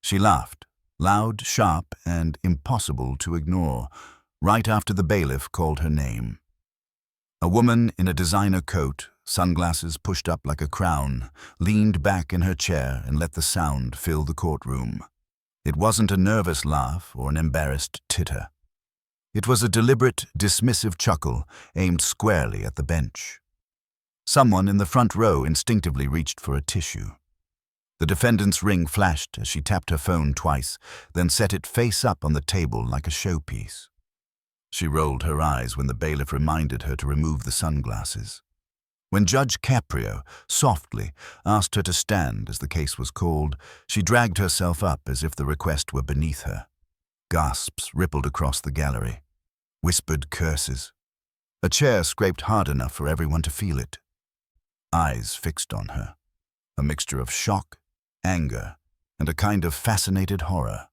She laughed, loud, sharp, and impossible to ignore, right after the bailiff called her name. A woman in a designer coat, sunglasses pushed up like a crown, leaned back in her chair and let the sound fill the courtroom. It wasn't a nervous laugh or an embarrassed titter. It was a deliberate, dismissive chuckle aimed squarely at the bench. Someone in the front row instinctively reached for a tissue. The defendant's ring flashed as she tapped her phone twice, then set it face up on the table like a showpiece. She rolled her eyes when the bailiff reminded her to remove the sunglasses. When Judge Caprio softly asked her to stand as the case was called, she dragged herself up as if the request were beneath her. Gasps rippled across the gallery. Whispered curses. A chair scraped hard enough for everyone to feel it. Eyes fixed on her. A mixture of shock, anger, and a kind of fascinated horror.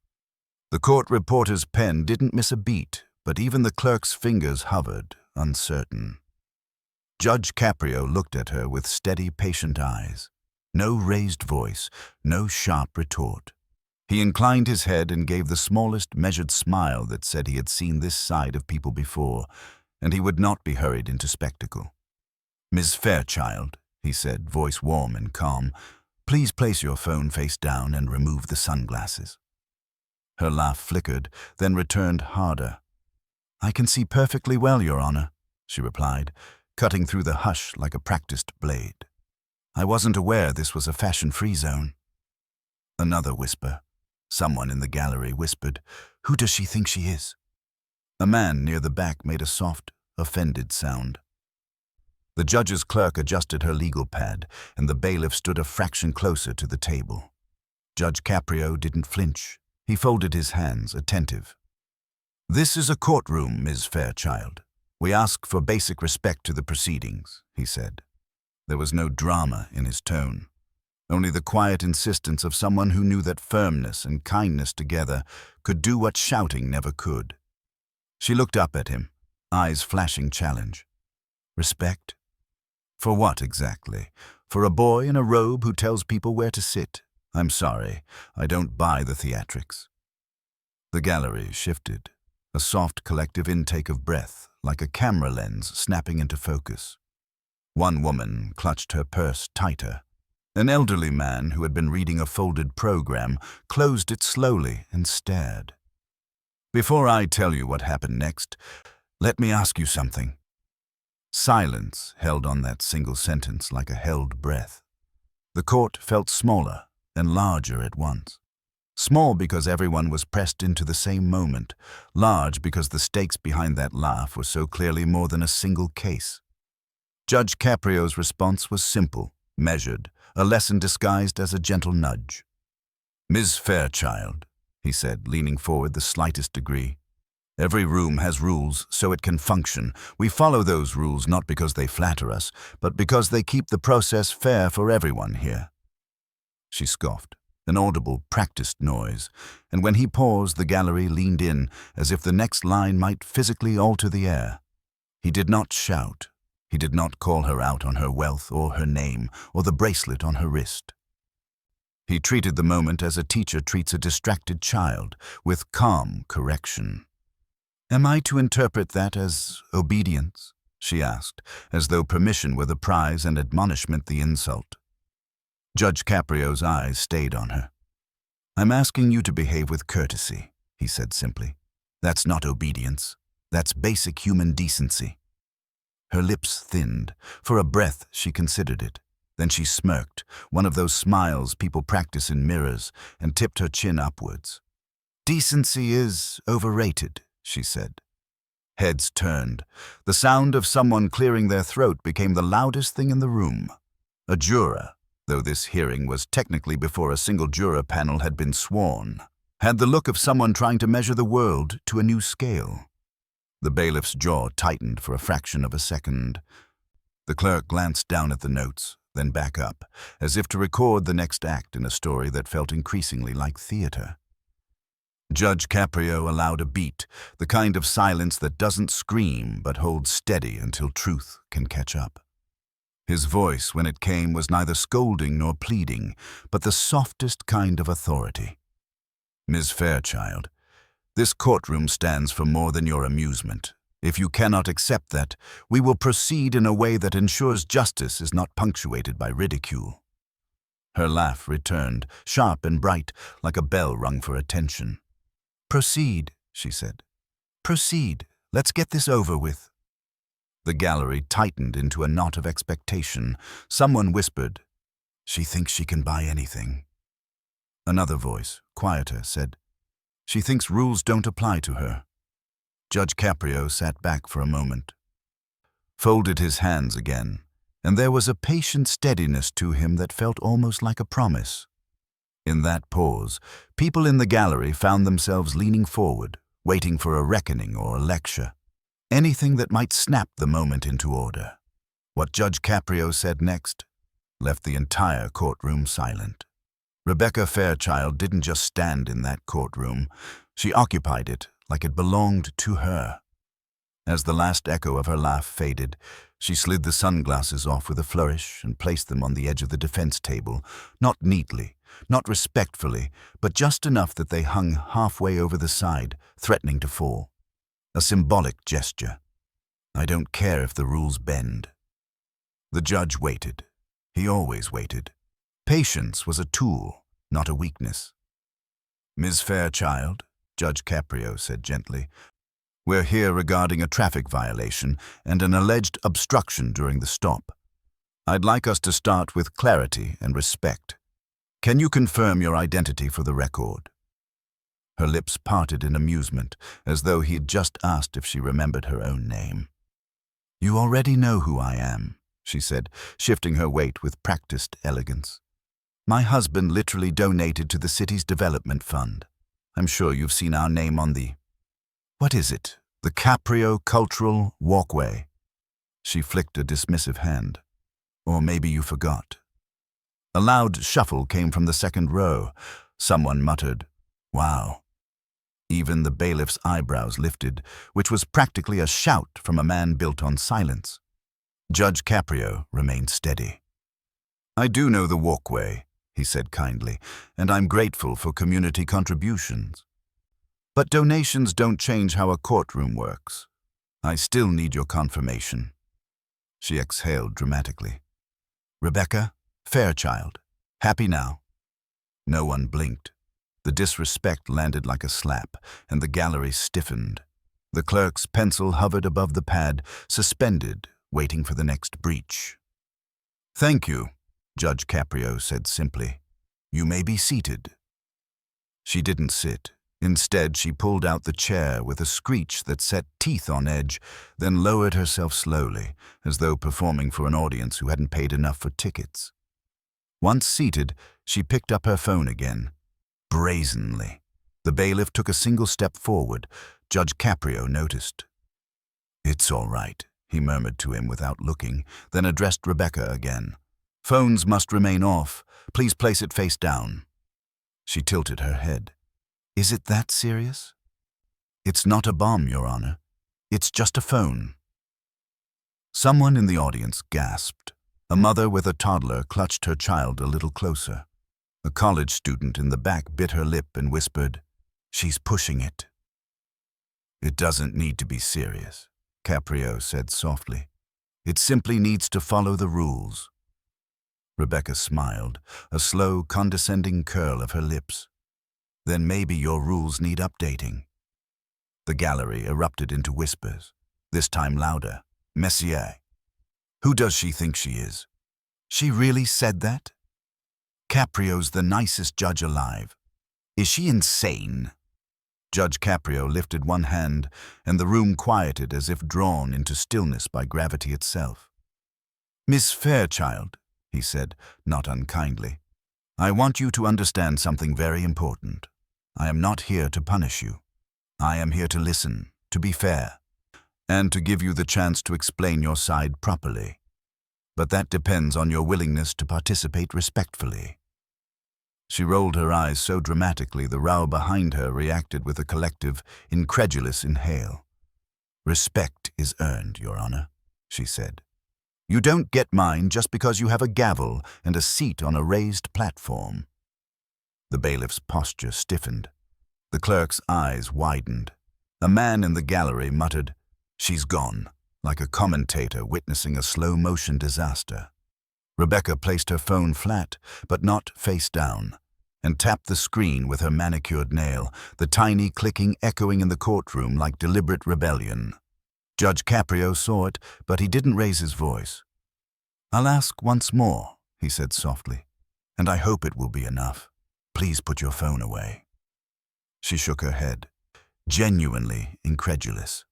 The court reporter's pen didn't miss a beat, but even the clerk's fingers hovered, uncertain. Judge Caprio looked at her with steady, patient eyes. No raised voice, no sharp retort. He inclined his head and gave the smallest measured smile that said he had seen this side of people before, and he would not be hurried into spectacle. "Ms. Fairchild," he said, voice warm and calm, "please place your phone face down and remove the sunglasses." Her laugh flickered, then returned harder. "I can see perfectly well, Your Honor," she replied, cutting through the hush like a practiced blade. "I wasn't aware this was a fashion-free zone." Another whisper. Someone in the gallery whispered, "Who does she think she is?" A man near the back made a soft, offended sound. The judge's clerk adjusted her legal pad, and the bailiff stood a fraction closer to the table. Judge Caprio didn't flinch. He folded his hands, attentive. "This is a courtroom, Ms. Fairchild. We ask for basic respect to the proceedings," he said. There was no drama in his tone, only the quiet insistence of someone who knew that firmness and kindness together could do what shouting never could. She looked up at him, eyes flashing challenge. "Respect? For what exactly? For a boy in a robe who tells people where to sit? I'm sorry, I don't buy the theatrics." The gallery shifted, a soft collective intake of breath, like a camera lens snapping into focus. One woman clutched her purse tighter. An elderly man who had been reading a folded program closed it slowly and stared. "Before I tell you what happened next, let me ask you something." Silence held on that single sentence like a held breath. The court felt smaller and larger at once. Small because everyone was pressed into the same moment, large because the stakes behind that laugh were so clearly more than a single case. Judge Caprio's response was simple, measured, a lesson disguised as a gentle nudge. "Ms. Fairchild," he said, leaning forward the slightest degree. "Every room has rules so it can function. We follow those rules not because they flatter us, but because they keep the process fair for everyone here." She scoffed, an audible, practiced noise, and when he paused, the gallery leaned in as if the next line might physically alter the air. He did not shout. He did not call her out on her wealth or her name or the bracelet on her wrist. He treated the moment as a teacher treats a distracted child, with calm correction. "Am I to interpret that as obedience?" she asked, as though permission were the prize and admonishment the insult. Judge Caprio's eyes stayed on her. "I'm asking you to behave with courtesy," he said simply. "That's not obedience. That's basic human decency." Her lips thinned. For a breath, she considered it. Then she smirked, one of those smiles people practice in mirrors, and tipped her chin upwards. "Decency is overrated," she said. Heads turned. The sound of someone clearing their throat became the loudest thing in the room. A juror, though this hearing was technically before a single juror panel had been sworn, had the look of someone trying to measure the world to a new scale. The bailiff's jaw tightened for a fraction of a second. The clerk glanced down at the notes, then back up, as if to record the next act in a story that felt increasingly like theater. Judge Caprio allowed a beat, the kind of silence that doesn't scream but holds steady until truth can catch up. His voice, when it came, was neither scolding nor pleading, but the softest kind of authority. Ms. Fairchild, this courtroom stands for more than your amusement. If you cannot accept that, we will proceed in a way that ensures justice is not punctuated by ridicule. Her laugh returned, sharp and bright, like a bell rung for attention. Proceed, she said. Proceed. Let's get this over with. The gallery tightened into a knot of expectation. Someone whispered, "She thinks she can buy anything." Another voice, quieter, said, "She thinks rules don't apply to her." Judge Caprio sat back for a moment, folded his hands again, and there was a patient steadiness to him that felt almost like a promise. In that pause, people in the gallery found themselves leaning forward, waiting for a reckoning or a lecture, anything that might snap the moment into order. What Judge Caprio said next left the entire courtroom silent. Rebecca Fairchild didn't just stand in that courtroom, she occupied it like it belonged to her. As the last echo of her laugh faded, she slid the sunglasses off with a flourish and placed them on the edge of the defense table, not neatly, not respectfully, but just enough that they hung halfway over the side, threatening to fall. A symbolic gesture. I don't care if the rules bend. The judge waited. He always waited. Patience was a tool, not a weakness. Ms. Fairchild, Judge Caprio said gently, we're here regarding a traffic violation and an alleged obstruction during the stop. I'd like us to start with clarity and respect. Can you confirm your identity for the record? Her lips parted in amusement, as though he had just asked if she remembered her own name. You already know who I am, she said, shifting her weight with practiced elegance. My husband literally donated to the city's development fund. I'm sure you've seen our name on the... What is it? The Caprio Cultural Walkway. She flicked a dismissive hand. Or maybe you forgot. A loud shuffle came from the second row. Someone muttered, "Wow." Even the bailiff's eyebrows lifted, which was practically a shout from a man built on silence. Judge Caprio remained steady. I do know the walkway, he said kindly, and I'm grateful for community contributions. But donations don't change how a courtroom works. I still need your confirmation. She exhaled dramatically. Rebecca Fairchild, happy now? No one blinked. The disrespect landed like a slap, and the gallery stiffened. The clerk's pencil hovered above the pad, suspended, waiting for the next breach. Thank you, Judge Caprio said simply. You may be seated. She didn't sit. Instead, she pulled out the chair with a screech that set teeth on edge, then lowered herself slowly, as though performing for an audience who hadn't paid enough for tickets. Once seated, she picked up her phone again. Brazenly. The bailiff took a single step forward. Judge Caprio noticed. It's all right, he murmured to him without looking, then addressed Rebecca again. Phones must remain off. Please place it face down. She tilted her head. Is it that serious? It's not a bomb, Your Honor. It's just a phone. Someone in the audience gasped. A mother with a toddler clutched her child a little closer. A college student in the back bit her lip and whispered, She's pushing it. It doesn't need to be serious, Caprio said softly. It simply needs to follow the rules. Rebecca smiled, a slow, condescending curl of her lips. Then maybe your rules need updating. The gallery erupted into whispers, this time louder. Messier. Who does she think she is? She really said that? Caprio's the nicest judge alive. Is she insane? Judge Caprio lifted one hand, and the room quieted as if drawn into stillness by gravity itself. Miss Fairchild, he said, not unkindly, I want you to understand something very important. I am not here to punish you. I am here to listen, to be fair, and to give you the chance to explain your side properly. But that depends on your willingness to participate respectfully. She rolled her eyes so dramatically the row behind her reacted with a collective, incredulous inhale. Respect is earned, Your Honor, she said. You don't get mine just because you have a gavel and a seat on a raised platform. The bailiff's posture stiffened. The clerk's eyes widened. A man in the gallery muttered, "She's gone," like a commentator witnessing a slow-motion disaster. Rebecca placed her phone flat, but not face down, and tapped the screen with her manicured nail, the tiny clicking echoing in the courtroom like deliberate rebellion. Judge Caprio saw it, but he didn't raise his voice. "I'll ask once more," he said softly, "and I hope it will be enough. Please put your phone away." She shook her head, genuinely incredulous.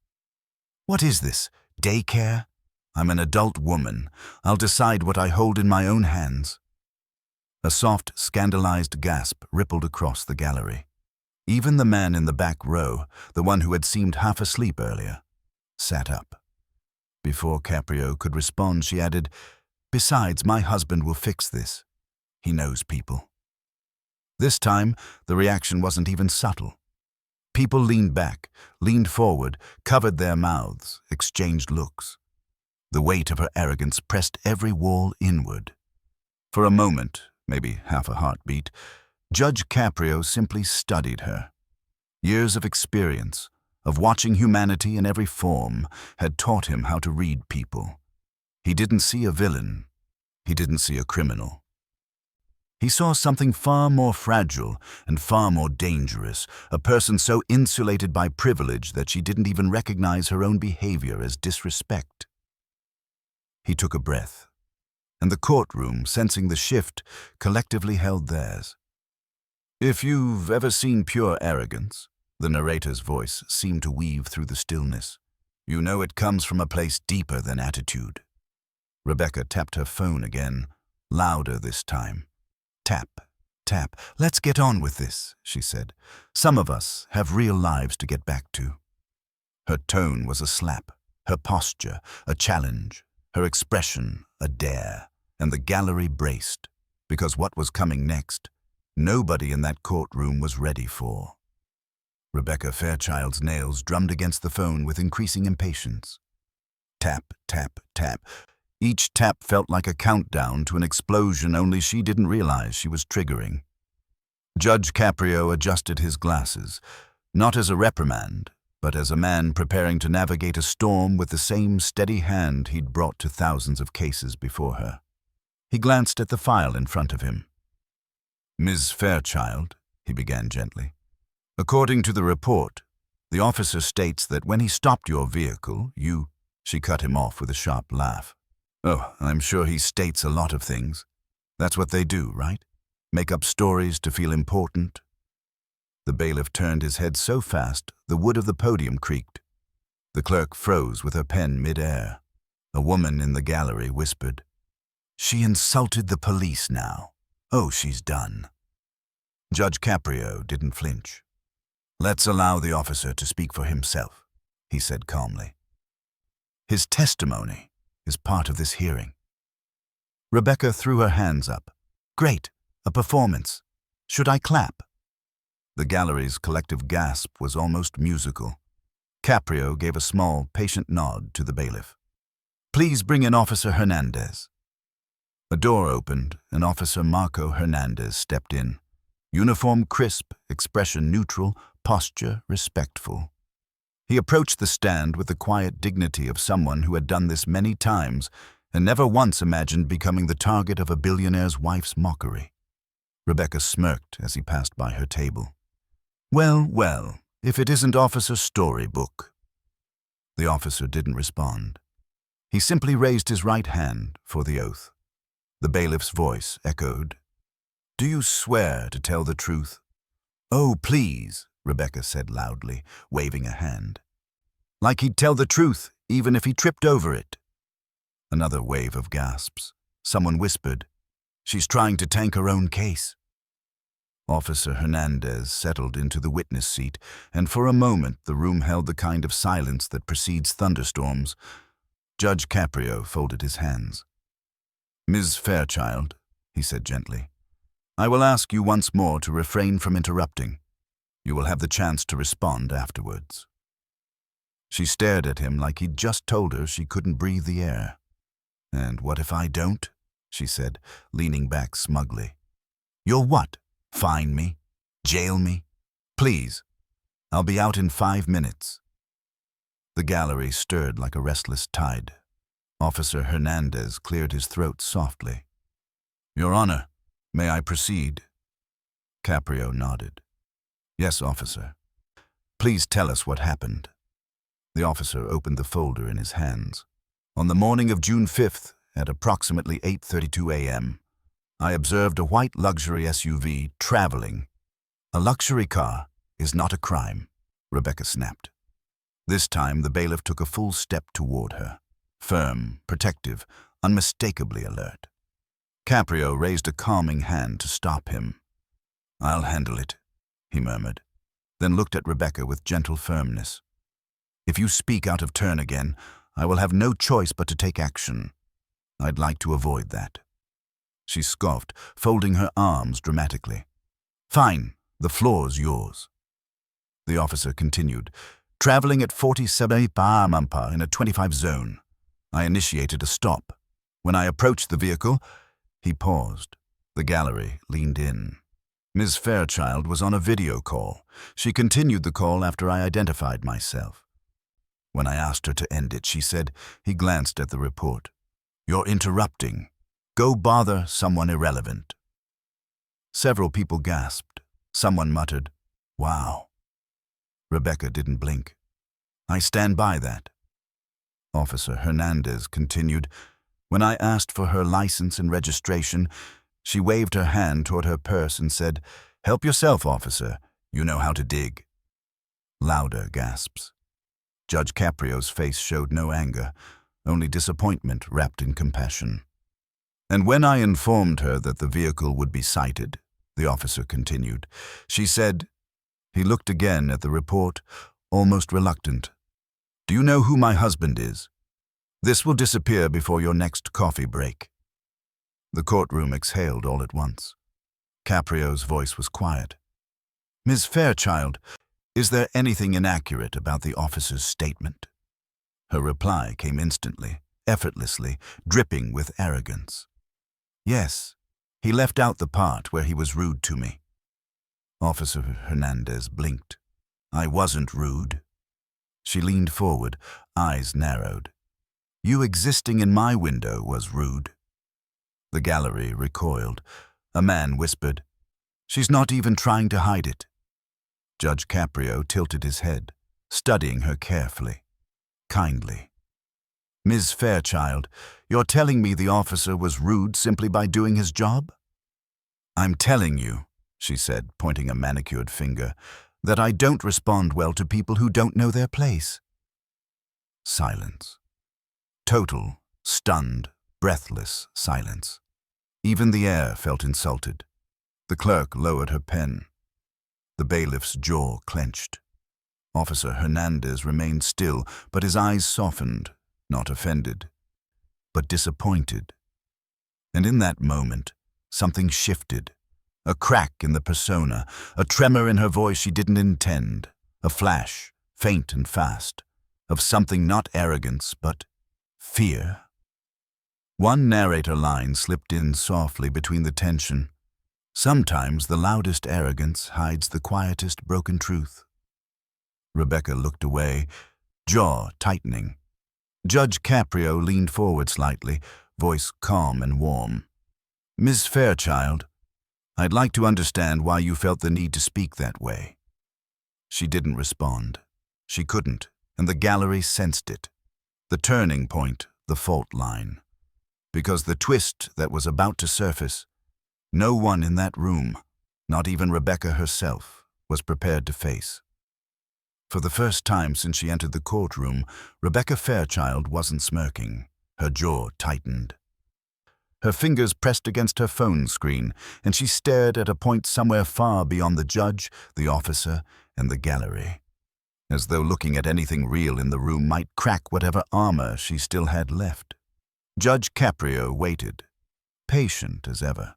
"What is this? Daycare? I'm an adult woman. I'll decide what I hold in my own hands." A soft, scandalized gasp rippled across the gallery. Even the man in the back row, the one who had seemed half asleep earlier, sat up. Before Caprio could respond, she added, "Besides, my husband will fix this. He knows people." This time, the reaction wasn't even subtle. People leaned back, leaned forward, covered their mouths, exchanged looks. The weight of her arrogance pressed every wall inward. For a moment, maybe half a heartbeat, Judge Caprio simply studied her. Years of experience, of watching humanity in every form, had taught him how to read people. He didn't see a villain. He didn't see a criminal. He saw something far more fragile and far more dangerous, a person so insulated by privilege that she didn't even recognize her own behavior as disrespect. He took a breath, and the courtroom, sensing the shift, collectively held theirs. "If you've ever seen pure arrogance," the narrator's voice seemed to weave through the stillness, "you know it comes from a place deeper than attitude." Rebecca tapped her phone again, louder this time. "Tap, tap. Let's get on with this," she said. "Some of us have real lives to get back to." Her tone was a slap, her posture a challenge, her expression a dare, and the gallery braced, because what was coming next, nobody in that courtroom was ready for. Rebecca Fairchild's nails drummed against the phone with increasing impatience. Tap, tap, tap. Each tap felt like a countdown to an explosion only she didn't realize she was triggering. Judge Caprio adjusted his glasses, not as a reprimand, but as a man preparing to navigate a storm with the same steady hand he'd brought to thousands of cases before her. He glanced at the file in front of him. "Ms. Fairchild," he began gently, "according to the report, the officer states that when he stopped your vehicle, you—" She cut him off with a sharp laugh. "Oh, I'm sure he states a lot of things. That's what they do, right? Make up stories to feel important." The bailiff turned his head so fast, the wood of the podium creaked. The clerk froze with her pen mid-air. A woman in the gallery whispered, "She insulted the police now. Oh, she's done." Judge Caprio didn't flinch. "Let's allow the officer to speak for himself," he said calmly. "His testimony is part of this hearing." Rebecca threw her hands up. "Great, a performance. Should I clap?" The gallery's collective gasp was almost musical. Caprio gave a small, patient nod to the bailiff. "Please bring in Officer Hernandez." A door opened, and Officer Marco Hernandez stepped in. Uniform crisp, expression neutral, posture respectful. He approached the stand with the quiet dignity of someone who had done this many times and never once imagined becoming the target of a billionaire's wife's mockery. Rebecca smirked as he passed by her table. "Well, well, if it isn't Officer Storybook." The officer didn't respond. He simply raised his right hand for the oath. The bailiff's voice echoed, "Do you swear to tell the truth?" "Oh, please," Rebecca said loudly, waving a hand. "Like he'd tell the truth, even if he tripped over it." Another wave of gasps. Someone whispered, "She's trying to tank her own case." Officer Hernandez settled into the witness seat, and for a moment the room held the kind of silence that precedes thunderstorms. Judge Caprio folded his hands. "Ms. Fairchild," he said gently, "I will ask you once more to refrain from interrupting. You will have the chance to respond afterwards." She stared at him like he'd just told her she couldn't breathe the air. "And what if I don't?" she said, leaning back smugly. "You'll what? Fine me? Jail me? Please, I'll be out in 5 minutes. The gallery stirred like a restless tide. Officer Hernandez cleared his throat softly. Your Honor, may I proceed? Caprio nodded. Yes, officer. Please tell us what happened. The officer opened the folder in his hands. On the morning of June 5th, at approximately 8:32 a.m., I observed a white luxury SUV traveling. A luxury car is not a crime, Rebecca snapped. This time the bailiff took a full step toward her, firm, protective, unmistakably alert. Caprio raised a calming hand to stop him. I'll handle it, he murmured, then looked at Rebecca with gentle firmness. If you speak out of turn again, I will have no choice but to take action. I'd like to avoid that. She scoffed, folding her arms dramatically. Fine, the floor's yours. The officer continued, traveling at 47 km/h in a 25 zone. I initiated a stop. When I approached the vehicle, he paused. The gallery leaned in. Ms. Fairchild was on a video call. She continued the call after I identified myself. When I asked her to end it, she said, he glanced at the report. You're interrupting. Go bother someone irrelevant. Several people gasped. Someone muttered, wow. Rebecca didn't blink. I stand by that. Officer Hernandez continued, when I asked for her license and registration, she waved her hand toward her purse and said, help yourself, officer. You know how to dig. Louder gasps. Judge Caprio's face showed no anger, only disappointment wrapped in compassion. And when I informed her that the vehicle would be cited, the officer continued, she said, he looked again at the report, almost reluctant. Do you know who my husband is? This will disappear before your next coffee break. The courtroom exhaled all at once. Caprio's voice was quiet. Ms. Fairchild, is there anything inaccurate about the officer's statement? Her reply came instantly, effortlessly, dripping with arrogance. Yes, he left out the part where he was rude to me. Officer Hernandez blinked. I wasn't rude. She leaned forward, eyes narrowed. You existing in my window was rude. The gallery recoiled. A man whispered, she's not even trying to hide it. Judge Caprio tilted his head, studying her carefully, kindly. Ms. Fairchild, you're telling me the officer was rude simply by doing his job? I'm telling you, she said, pointing a manicured finger, that I don't respond well to people who don't know their place. Silence. Total, stunned, breathless silence. Even the air felt insulted. The clerk lowered her pen. The bailiff's jaw clenched. Officer Hernandez remained still, but his eyes softened, not offended, but disappointed. And in that moment, something shifted. A crack in the persona, a tremor in her voice she didn't intend, a flash, faint and fast, of something not arrogance, but fear. One narrator line slipped in softly between the tension. Sometimes the loudest arrogance hides the quietest broken truth. Rebecca looked away, jaw tightening. Judge Caprio leaned forward slightly, voice calm and warm. Ms. Fairchild, I'd like to understand why you felt the need to speak that way. She didn't respond. She couldn't, and the gallery sensed it. The turning point, the fault line. Because the twist that was about to surface, no one in that room, not even Rebecca herself, was prepared to face. For the first time since she entered the courtroom, Rebecca Fairchild wasn't smirking. Her jaw tightened. Her fingers pressed against her phone screen, and she stared at a point somewhere far beyond the judge, the officer, and the gallery, as though looking at anything real in the room might crack whatever armor she still had left. Judge Caprio waited, patient as ever.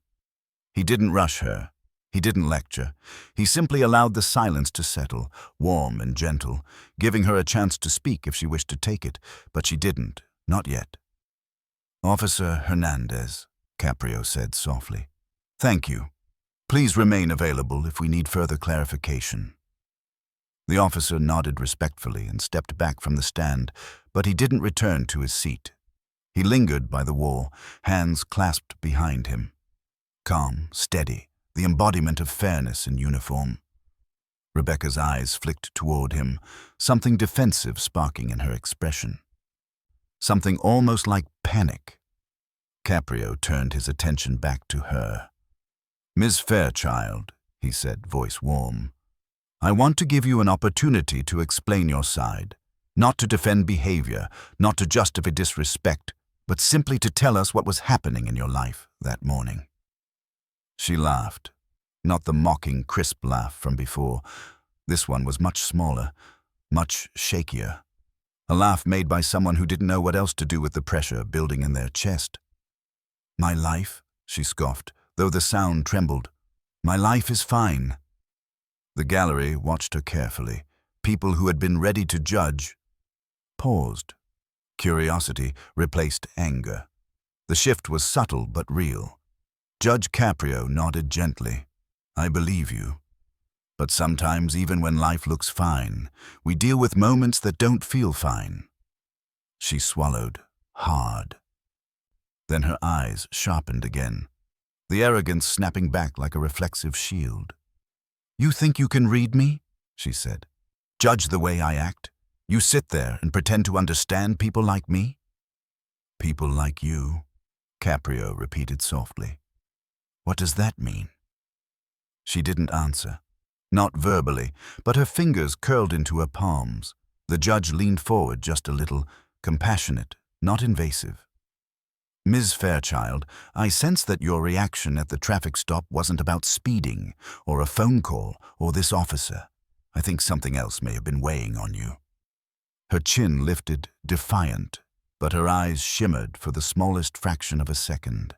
He didn't rush her. He didn't lecture. He simply allowed the silence to settle, warm and gentle, giving her a chance to speak if she wished to take it, but she didn't, not yet. Officer Hernandez, Caprio said softly. Thank you. Please remain available if we need further clarification. The officer nodded respectfully and stepped back from the stand, but he didn't return to his seat. He lingered by the wall, hands clasped behind him. Calm, steady, the embodiment of fairness in uniform. Rebecca's eyes flicked toward him, something defensive sparking in her expression. Something almost like panic. Caprio turned his attention back to her. "Miss Fairchild," he said, voice warm, "I want to give you an opportunity to explain your side, not to defend behavior, not to justify disrespect, but simply to tell us what was happening in your life that morning." She laughed, not the mocking, crisp laugh from before. This one was much smaller, much shakier. A laugh made by someone who didn't know what else to do with the pressure building in their chest. "My life," she scoffed, though the sound trembled. "My life is fine." The gallery watched her carefully. People who had been ready to judge paused. Curiosity replaced anger. The shift was subtle but real. Judge Caprio nodded gently. "I believe you. But sometimes, even when life looks fine, we deal with moments that don't feel fine." She swallowed, hard. Then her eyes sharpened again, the arrogance snapping back like a reflexive shield. "You think you can read me?" she said. "Judge the way I act? You sit there and pretend to understand people like me?" "People like you," Caprio repeated softly. "What does that mean?" She didn't answer. Not verbally, but her fingers curled into her palms. The judge leaned forward just a little, compassionate, not invasive. "Ms. Fairchild, I sense that your reaction at the traffic stop wasn't about speeding, or a phone call, or this officer. I think something else may have been weighing on you." Her chin lifted, defiant, but her eyes shimmered for the smallest fraction of a second.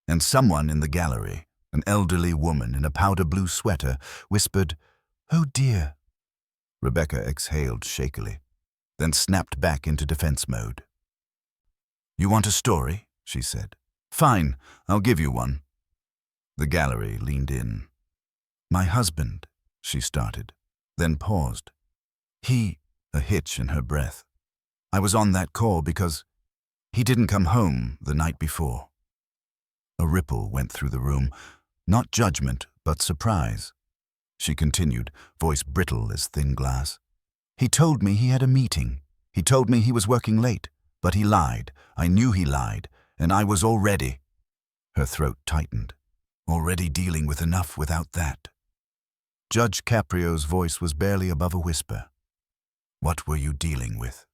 And someone in the gallery, an elderly woman in a powder blue sweater, whispered, "Oh dear." Rebecca exhaled shakily, then snapped back into defense mode. "You want a story?" she said. "Fine, I'll give you one." The gallery leaned in. "My husband," she started, then paused. A hitch in her breath. "I was on that call because he didn't come home the night before." A ripple went through the room, not judgment, but surprise. She continued, voice brittle as thin glass. "He told me he had a meeting. He told me he was working late, but he lied. I knew he lied, and I was already—" Her throat tightened. "Already dealing with enough without that." Judge Caprio's voice was barely above a whisper. "What were you dealing with?"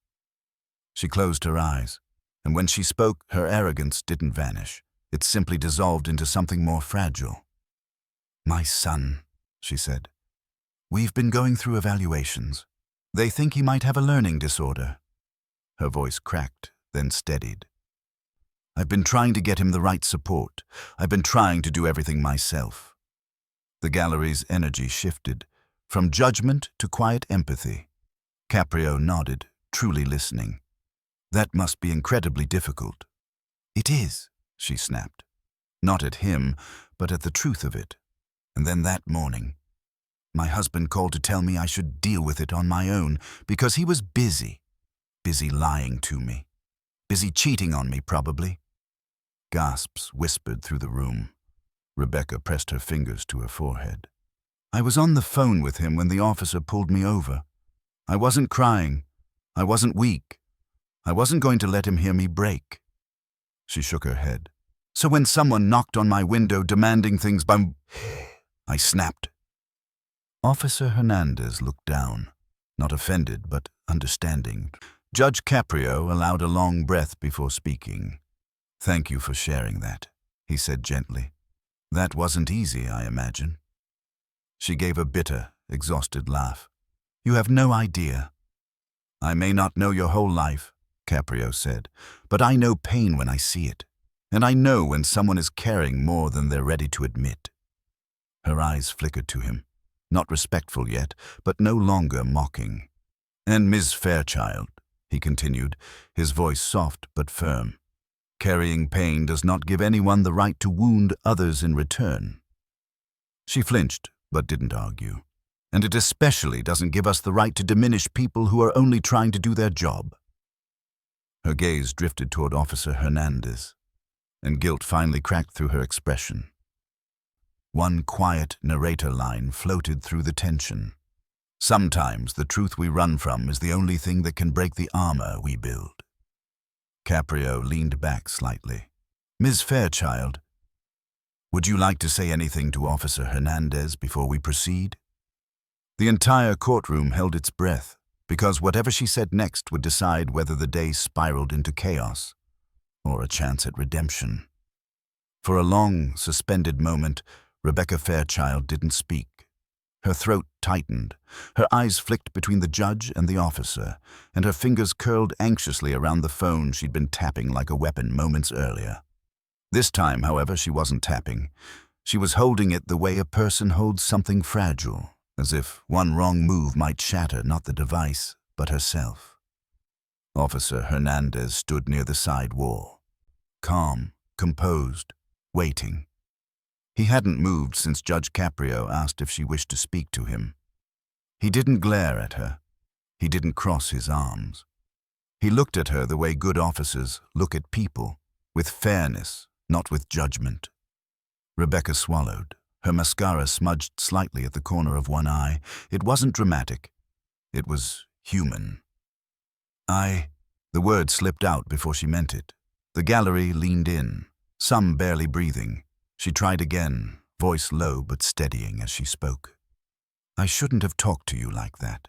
She closed her eyes, and when she spoke, her arrogance didn't vanish. It simply dissolved into something more fragile. "My son," she said. "We've been going through evaluations. They think he might have a learning disorder." Her voice cracked, then steadied. "I've been trying to get him the right support. I've been trying to do everything myself." The gallery's energy shifted, from judgment to quiet empathy. Caprio nodded, truly listening. "That must be incredibly difficult." "It is," she snapped. Not at him, but at the truth of it. And then that morning, my husband called to tell me I should deal with it on my own because he was busy. Busy lying to me. Busy cheating on me, probably. Gasps whispered through the room. Rebecca pressed her fingers to her forehead. "I was on the phone with him when the officer pulled me over. I wasn't crying. I wasn't weak. I wasn't going to let him hear me break." She shook her head. "So when someone knocked on my window demanding things I snapped." Officer Hernandez looked down, not offended but understanding. Judge Caprio allowed a long breath before speaking. "Thank you for sharing that," he said gently. "That wasn't easy, I imagine." She gave a bitter, exhausted laugh. "You have no idea." "I may not know your whole life," Caprio said, "but I know pain when I see it. And I know when someone is caring more than they're ready to admit." Her eyes flickered to him, not respectful yet, but no longer mocking. "And Ms. Fairchild," he continued, his voice soft but firm, "carrying pain does not give anyone the right to wound others in return." She flinched, but didn't argue. And it especially doesn't give us the right to diminish people who are only trying to do their job." Her gaze drifted toward Officer Hernandez, and guilt finally cracked through her expression. One quiet narrator line floated through the tension. "Sometimes the truth we run from is the only thing that can break the armor we build." Caprio leaned back slightly. "Ms. Fairchild, would you like to say anything to Officer Hernandez before we proceed?" The entire courtroom held its breath, because whatever she said next would decide whether the day spiraled into chaos or a chance at redemption. For a long, suspended moment, Rebecca Fairchild didn't speak. Her throat tightened, her eyes flicked between the judge and the officer, and her fingers curled anxiously around the phone she'd been tapping like a weapon moments earlier. This time, however, she wasn't tapping. She was holding it the way a person holds something fragile, as if one wrong move might shatter not the device, but herself. Officer Hernandez stood near the side wall, calm, composed, waiting. He hadn't moved since Judge Caprio asked if she wished to speak to him. He didn't glare at her. He didn't cross his arms. He looked at her the way good officers look at people, with fairness, not with judgment. Rebecca swallowed. Her mascara smudged slightly at the corner of one eye. It wasn't dramatic. It was human. The word slipped out before she meant it. The gallery leaned in, some barely breathing. She tried again, voice low but steadying as she spoke. "I shouldn't have talked to you like that."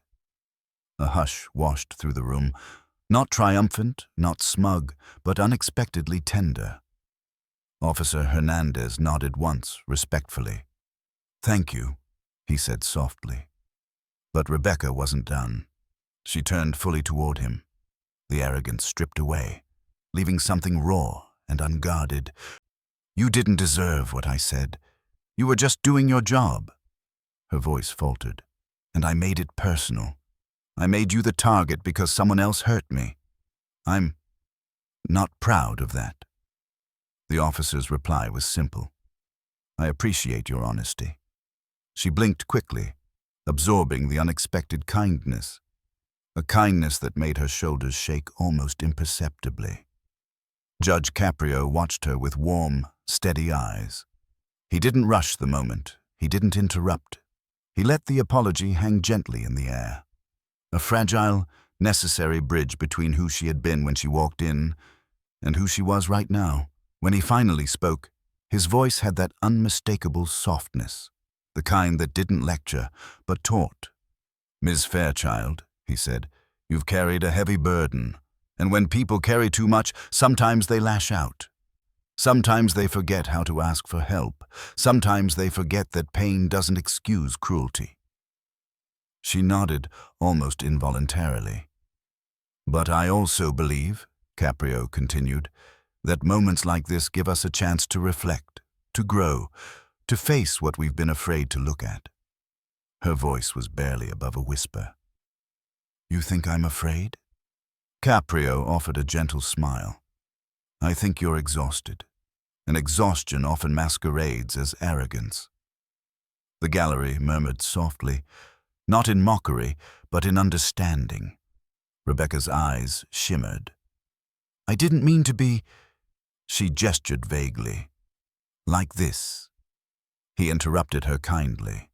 A hush washed through the room, not triumphant, not smug, but unexpectedly tender. Officer Hernandez nodded once, respectfully. "Thank you," he said softly. But Rebecca wasn't done. She turned fully toward him, the arrogance stripped away, leaving something raw and unguarded. "You didn't deserve what I said. You were just doing your job." Her voice faltered. "And I made it personal. I made you the target because someone else hurt me. I'm not proud of that." The officer's reply was simple. "I appreciate your honesty." She blinked quickly, absorbing the unexpected kindness, a kindness that made her shoulders shake almost imperceptibly. Judge Caprio watched her with warm, steady eyes. He didn't rush the moment. He didn't interrupt. He let the apology hang gently in the air. A fragile, necessary bridge between who she had been when she walked in and who she was right now. When he finally spoke, his voice had that unmistakable softness, the kind that didn't lecture, but taught. "Ms. Fairchild," he said, "you've carried a heavy burden, and when people carry too much, sometimes they lash out. Sometimes they forget how to ask for help. Sometimes they forget that pain doesn't excuse cruelty." She nodded, almost involuntarily. "But I also believe," Caprio continued, "that moments like this give us a chance to reflect, to grow, to face what we've been afraid to look at." Her voice was barely above a whisper. "You think I'm afraid?" Caprio offered a gentle smile. "I think you're exhausted, and exhaustion often masquerades as arrogance." The gallery murmured softly, not in mockery, but in understanding. Rebecca's eyes shimmered. "I didn't mean to be—" She gestured vaguely. "Like this." He interrupted her kindly.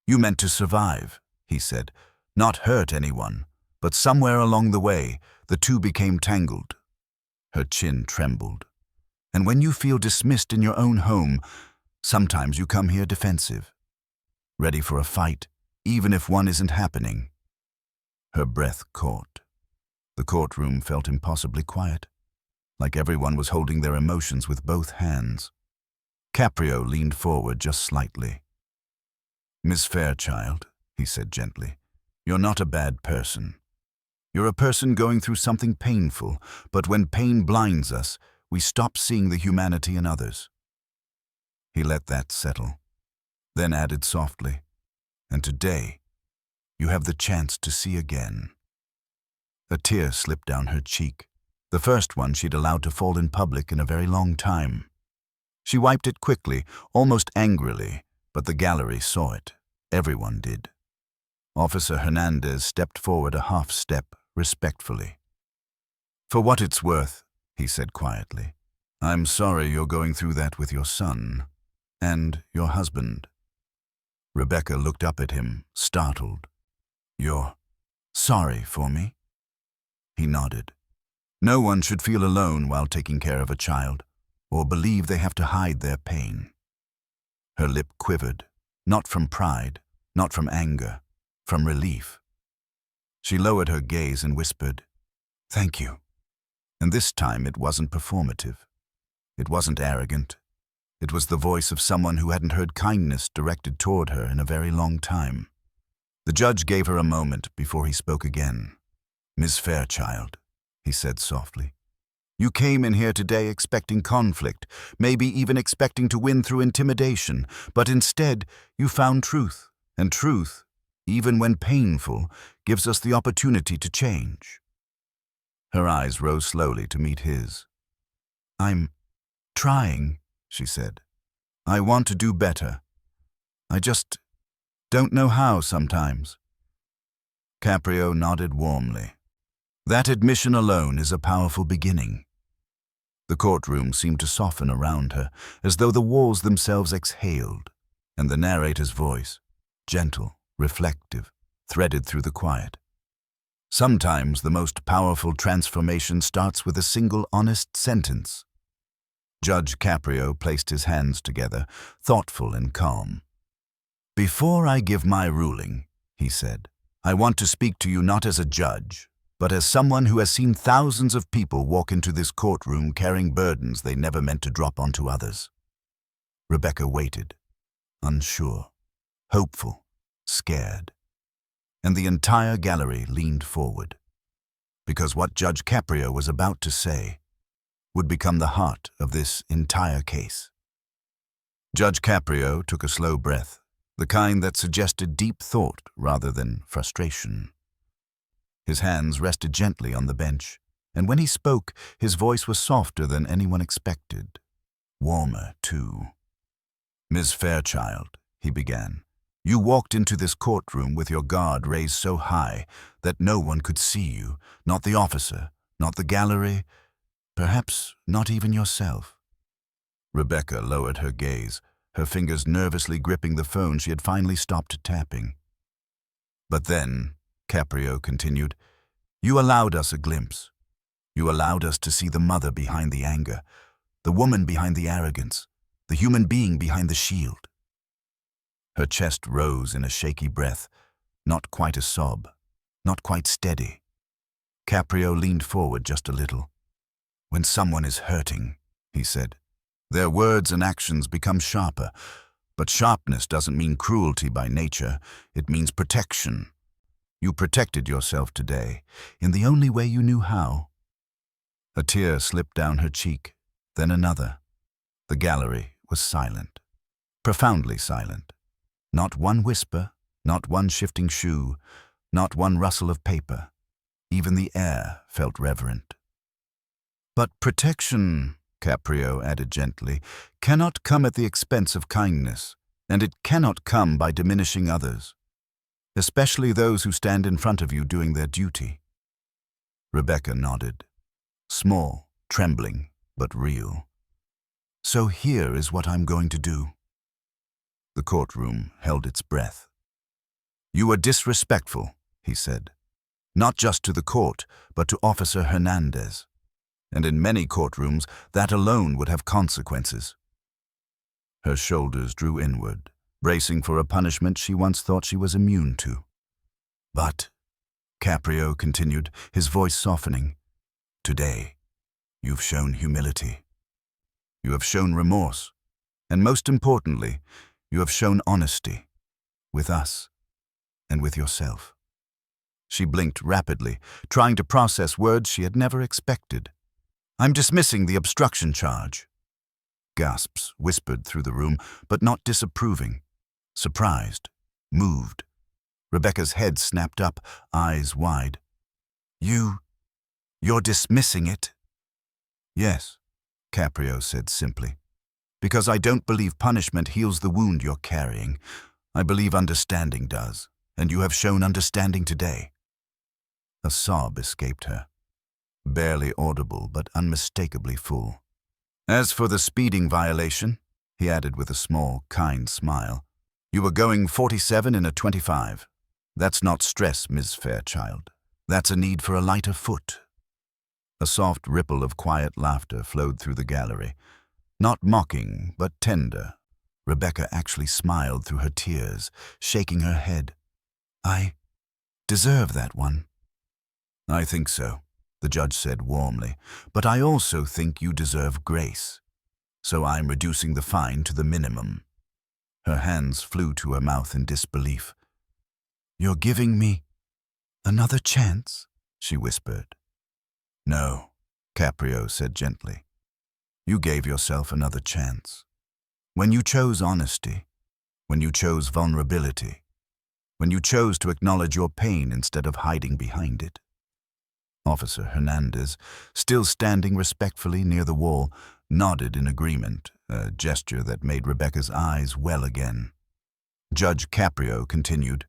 "You meant to survive," he said, "not hurt anyone, but somewhere along the way, the two became tangled." Her chin trembled. "And when you feel dismissed in your own home, sometimes you come here defensive, ready for a fight, even if one isn't happening." Her breath caught. The courtroom felt impossibly quiet, like everyone was holding their emotions with both hands. Caprio leaned forward just slightly. "Miss Fairchild," he said gently, "you're not a bad person. You're a person going through something painful, but when pain blinds us, we stop seeing the humanity in others." He let that settle, then added softly, "And today, you have the chance to see again." A tear slipped down her cheek, the first one she'd allowed to fall in public in a very long time. She wiped it quickly, almost angrily, but the gallery saw it. Everyone did. Officer Hernandez stepped forward a half step, respectfully. "For what it's worth," he said quietly, "I'm sorry you're going through that with your son and your husband." Rebecca looked up at him, startled. "You're sorry for me?" He nodded. No one should feel alone while taking care of a child, or believe they have to hide their pain. Her lip quivered, not from pride, not from anger, from relief. She lowered her gaze and whispered, "Thank you." And this time it wasn't performative. It wasn't arrogant. It was the voice of someone who hadn't heard kindness directed toward her in a very long time. The judge gave her a moment before he spoke again. "Miss Fairchild," he said softly, "you came in here today expecting conflict, maybe even expecting to win through intimidation, but instead you found truth, and truth, even when painful, gives us the opportunity to change." Her eyes rose slowly to meet his. "I'm trying," she said. "I want to do better. I just don't know how sometimes." Caprio nodded warmly. That admission alone is a powerful beginning. The courtroom seemed to soften around her, as though the walls themselves exhaled, and the narrator's voice, gentle, reflective, threaded through the quiet. Sometimes the most powerful transformation starts with a single honest sentence. Judge Caprio placed his hands together, thoughtful and calm. "Before I give my ruling," he said, "I want to speak to you not as a judge, but as someone who has seen thousands of people walk into this courtroom carrying burdens they never meant to drop onto others." Rebecca waited, unsure, hopeful, scared, and the entire gallery leaned forward, because what Judge Caprio was about to say would become the heart of this entire case. Judge Caprio took a slow breath, the kind that suggested deep thought rather than frustration. His hands rested gently on the bench, and when he spoke, his voice was softer than anyone expected. Warmer, too. "Miss Fairchild," he began, "you walked into this courtroom with your guard raised so high that no one could see you, not the officer, not the gallery, perhaps not even yourself." Rebecca lowered her gaze, her fingers nervously gripping the phone she had finally stopped tapping. "But then," Caprio continued, "you allowed us a glimpse. You allowed us to see the mother behind the anger, the woman behind the arrogance, the human being behind the shield." Her chest rose in a shaky breath, not quite a sob, not quite steady. Caprio leaned forward just a little. "When someone is hurting," he said, "their words and actions become sharper. But sharpness doesn't mean cruelty by nature. It means protection. You protected yourself today, in the only way you knew how." A tear slipped down her cheek, then another. The gallery was silent, profoundly silent. Not one whisper, not one shifting shoe, not one rustle of paper. Even the air felt reverent. "But protection," Caprio added gently, "cannot come at the expense of kindness, and it cannot come by diminishing others, especially those who stand in front of you doing their duty." Rebecca nodded, small, trembling, but real. "So here is what I'm going to do." The courtroom held its breath. "You were disrespectful," he said, "not just to the court, but to Officer Hernandez. And in many courtrooms, that alone would have consequences." Her shoulders drew inward, bracing for a punishment she once thought she was immune to. "But," Caprio continued, his voice softening, "today, you've shown humility. You have shown remorse, and most importantly, you have shown honesty, with us and with yourself." She blinked rapidly, trying to process words she had never expected. "I'm dismissing the obstruction charge." Gasps whispered through the room, but not disapproving. Surprised, moved. Rebecca's head snapped up, eyes wide. You're dismissing it?" "Yes," Caprio said simply. "Because I don't believe punishment heals the wound you're carrying. I believe understanding does, and you have shown understanding today." A sob escaped her, barely audible but unmistakably full. "As for the speeding violation," he added with a small, kind smile, "you were going 47 in a 25. That's not stress, Miss Fairchild. That's a need for a lighter foot." A soft ripple of quiet laughter flowed through the gallery. Not mocking, but tender. Rebecca actually smiled through her tears, shaking her head. "I deserve that one." "I think so," the judge said warmly, "but I also think you deserve grace. So I'm reducing the fine to the minimum." Her hands flew to her mouth in disbelief. "You're giving me another chance?" she whispered. "No," Caprio said gently. "You gave yourself another chance. When you chose honesty, when you chose vulnerability, when you chose to acknowledge your pain instead of hiding behind it." Officer Hernandez, still standing respectfully near the wall, nodded in agreement, a gesture that made Rebecca's eyes well again. Judge Caprio continued,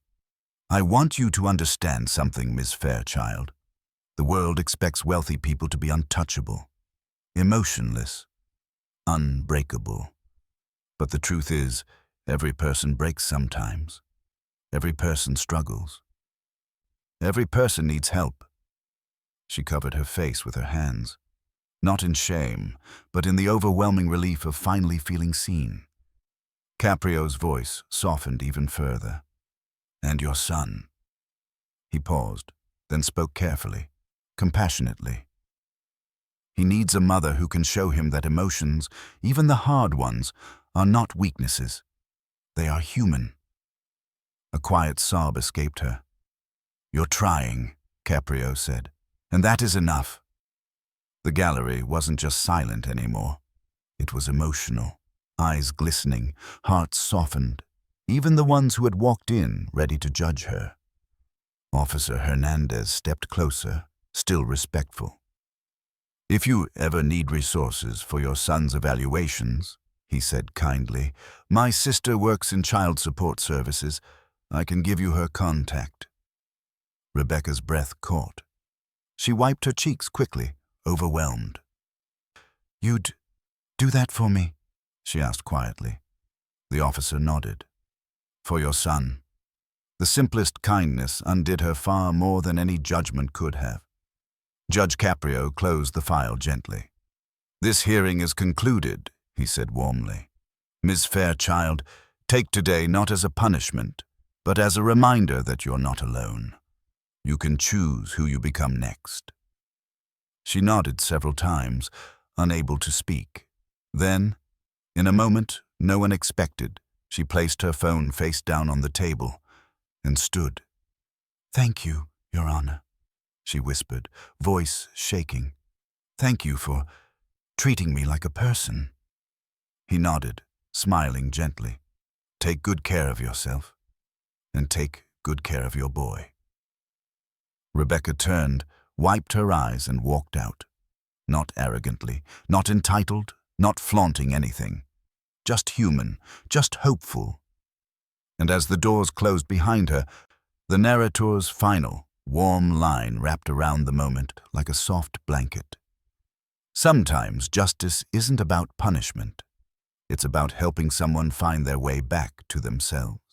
"I want you to understand something, Miss Fairchild. The world expects wealthy people to be untouchable, emotionless, unbreakable. But the truth is, every person breaks sometimes. Every person struggles. Every person needs help." She covered her face with her hands, not in shame, but in the overwhelming relief of finally feeling seen. Caprio's voice softened even further. "And your son." He paused, then spoke carefully, compassionately. "He needs a mother who can show him that emotions, even the hard ones, are not weaknesses. They are human." A quiet sob escaped her. "You're trying," Caprio said, "and that is enough." The gallery wasn't just silent anymore. It was emotional, eyes glistening, hearts softened, even the ones who had walked in, ready to judge her. Officer Hernandez stepped closer, still respectful. "If you ever need resources for your son's evaluations," he said kindly, "my sister works in child support services. I can give you her contact." Rebecca's breath caught. She wiped her cheeks quickly, overwhelmed. "You'd do that for me?" she asked quietly. The officer nodded. "For your son." The simplest kindness undid her far more than any judgment could have. Judge Caprio closed the file gently. "This hearing is concluded," he said warmly. "Miss Fairchild, take today not as a punishment, but as a reminder that you're not alone. You can choose who you become next." She nodded several times, unable to speak. Then, in a moment no one expected, she placed her phone face down on the table and stood. "Thank you, Your Honor," she whispered, voice shaking. "Thank you for treating me like a person." He nodded, smiling gently. "Take good care of yourself, and take good care of your boy." Rebecca turned, wiped her eyes, and walked out. Not arrogantly, not entitled, not flaunting anything. Just human, just hopeful. And as the doors closed behind her, the narrator's final, warm line wrapped around the moment like a soft blanket. Sometimes justice isn't about punishment. It's about helping someone find their way back to themselves.